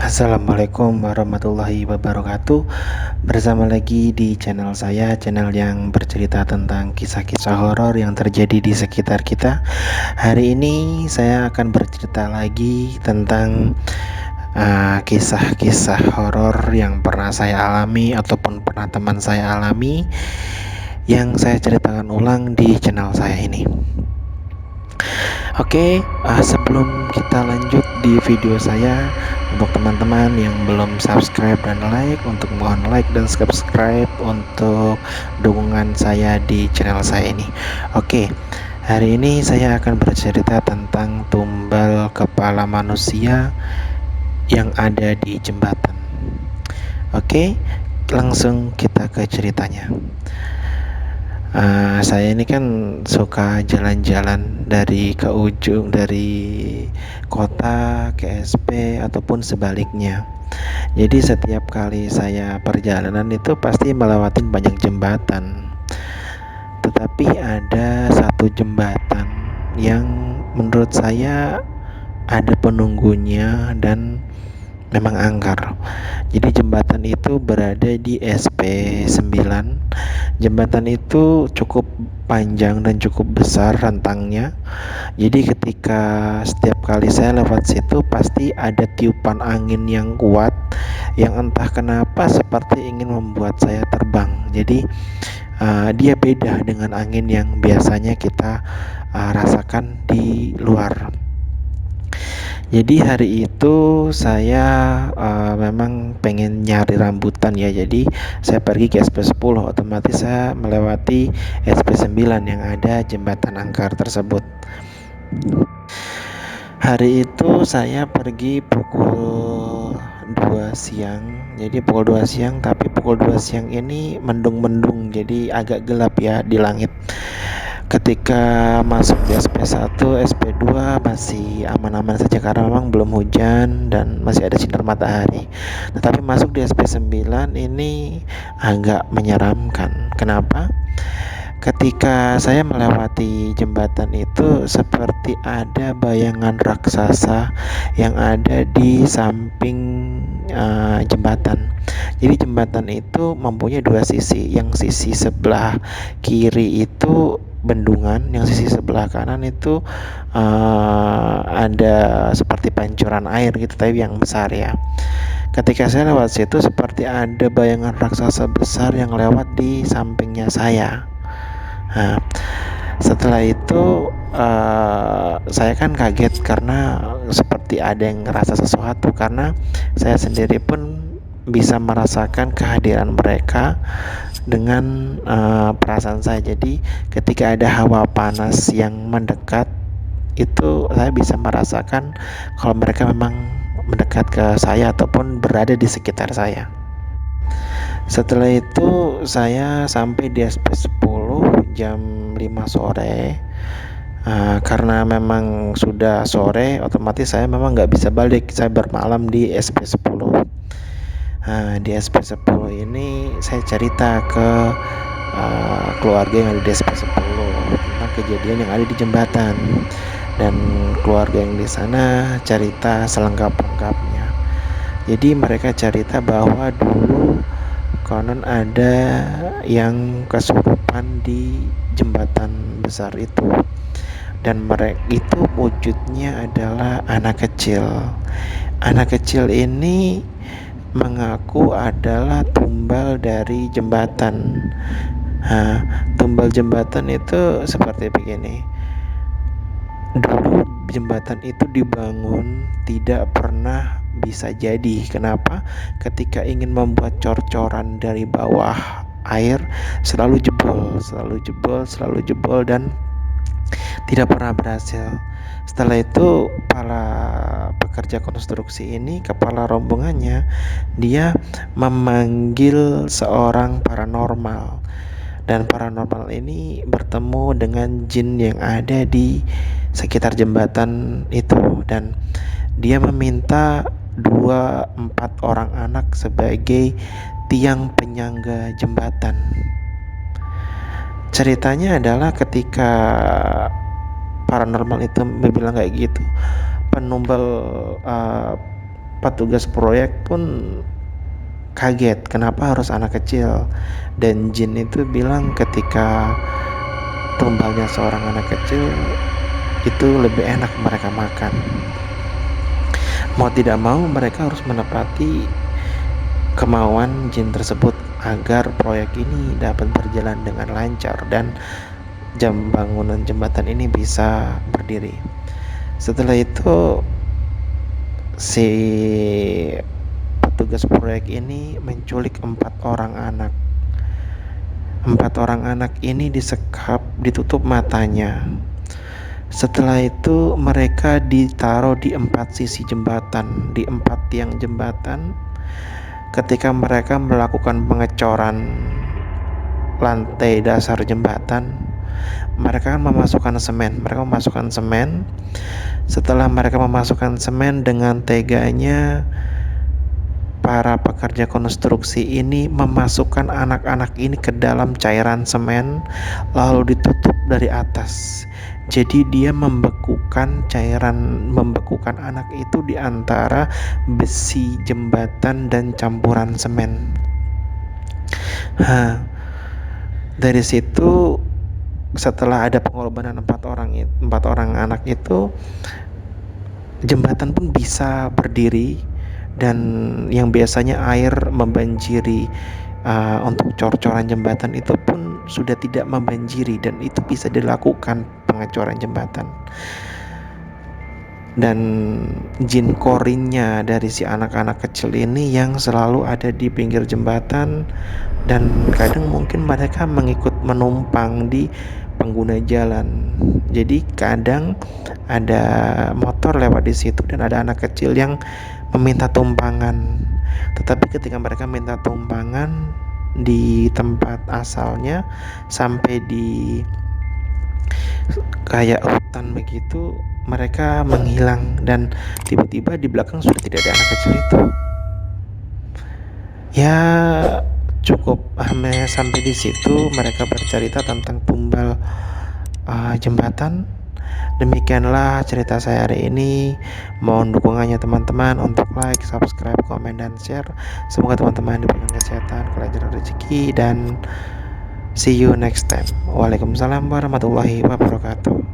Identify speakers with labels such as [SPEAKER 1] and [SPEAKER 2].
[SPEAKER 1] Assalamualaikum warahmatullahi wabarakatuh. Bersama lagi di channel saya, channel yang bercerita tentang kisah-kisah horor yang terjadi di sekitar kita. Hari ini saya akan bercerita lagi tentang kisah-kisah horor yang pernah saya alami ataupun pernah teman saya alami, yang saya ceritakan ulang di channel saya ini. Oke, sebelum kita lanjut di video saya, untuk teman-teman yang belum subscribe dan like, untuk mohon like dan subscribe untuk dukungan saya di channel saya ini. Oke, hari ini saya akan bercerita tentang tumbal kepala manusia yang ada di jembatan. Oke, langsung kita ke ceritanya. Saya ini kan suka jalan-jalan dari kota ke SP ataupun sebaliknya. Jadi setiap kali saya perjalanan itu pasti melewati banyak jembatan. Tetapi ada satu jembatan yang menurut saya ada penunggunya dan memang angker. Jadi jembatan itu berada di SP 9. Jembatan itu cukup panjang dan cukup besar rentangnya. Jadi ketika setiap kali saya lewat situ pasti ada tiupan angin yang kuat, yang entah kenapa seperti ingin membuat saya terbang. Jadi dia beda dengan angin yang biasanya kita rasakan di luar. Jadi hari itu saya memang pengen nyari rambutan ya. Jadi saya pergi ke SP 10, otomatis saya melewati SP 9 yang ada jembatan angker tersebut. Hari itu saya pergi pukul 2 siang. Jadi pukul 2 siang, tapi pukul 2 siang ini mendung-mendung, jadi agak gelap ya di langit. Ketika masuk di SP 1, SP 2 masih aman-aman saja karena memang belum hujan dan masih ada sinar matahari. Tetapi masuk di SP 9 ini agak menyeramkan. Kenapa? Ketika saya melewati jembatan itu seperti ada bayangan raksasa yang ada di samping jembatan. Jadi jembatan itu mempunyai dua sisi. Yang sisi sebelah kiri itu bendungan, yang sisi sebelah kanan itu ada seperti pancuran air gitu, tapi yang besar ya. Ketika saya lewat situ seperti ada bayangan raksasa besar yang lewat di sampingnya saya. Nah, setelah itu saya kan kaget karena seperti ada yang ngerasa sesuatu, karena saya sendiri pun bisa merasakan kehadiran mereka dengan perasaan saya. Jadi ketika ada hawa panas yang mendekat, itu saya bisa merasakan kalau mereka memang mendekat ke saya ataupun berada di sekitar saya. Setelah itu saya sampai di SP 10 jam 5 sore. Karena memang sudah sore, otomatis saya memang nggak bisa balik. Saya bermalam di SP 10. Di SP 10 ini saya cerita ke keluarga yang ada di SP 10 tentang kejadian yang ada di jembatan, dan keluarga yang di sana cerita selengkap-lengkapnya. Jadi mereka cerita bahwa dulu konon ada yang kesurupan di jembatan besar itu, dan mereka itu wujudnya adalah anak kecil. Anak kecil ini mengaku adalah tumbal dari jembatan. Tumbal jembatan itu seperti begini. Dulu jembatan itu dibangun tidak pernah bisa jadi. Kenapa? Ketika ingin membuat cor-coran dari bawah air selalu jebol dan tidak pernah berhasil. Setelah itu para pekerja konstruksi ini, kepala rombongannya, dia memanggil seorang paranormal, dan paranormal ini bertemu dengan jin yang ada di sekitar jembatan itu, dan dia meminta 4 orang anak sebagai tiang penyangga jembatan. Ceritanya adalah ketika paranormal itu bilang kayak gitu, penumbal petugas proyek pun kaget kenapa harus anak kecil, dan jin itu bilang ketika tumbalnya seorang anak kecil itu lebih enak mereka makan. Mau tidak mau mereka harus menepati kemauan jin tersebut agar proyek ini dapat berjalan dengan lancar dan bangunan jembatan ini bisa berdiri. Setelah itu si petugas proyek ini menculik 4 orang anak. 4 orang anak ini disekap, ditutup matanya. Setelah itu mereka ditaruh di 4 sisi jembatan, di 4 tiang jembatan. Ketika mereka melakukan pengecoran lantai dasar jembatan, mereka memasukkan semen. Setelah mereka memasukkan semen, dengan teganya para pekerja konstruksi ini memasukkan anak-anak ini ke dalam cairan semen lalu ditutup dari atas. Jadi dia membekukan anak itu di antara besi jembatan dan campuran semen. Dari situ setelah ada pengorbanan 4 orang anak itu, jembatan pun bisa berdiri, dan yang biasanya air membanjiri untuk cor-coran jembatan itu pun sudah tidak membanjiri, dan itu bisa dilakukan pengecoran jembatan. Dan jin korinnya dari si anak-anak kecil ini yang selalu ada di pinggir jembatan, dan kadang mungkin mereka mengikut menumpang di pengguna jalan. Jadi kadang ada motor lewat di situ dan ada anak kecil yang meminta tumpangan. Tetapi ketika mereka minta tumpangan di tempat asalnya sampai di kayak hutan begitu, mereka menghilang dan tiba-tiba di belakang sudah tidak ada anak kecil itu. Ya cukup sampai di situ mereka bercerita tentang tumbal jembatan. Demikianlah cerita saya hari ini. Mohon dukungannya teman-teman untuk like, subscribe, komen, dan share. Semoga teman-teman diberikan kesehatan, kelancaran rezeki, dan see you next time. Waalaikumsalam warahmatullahi wabarakatuh.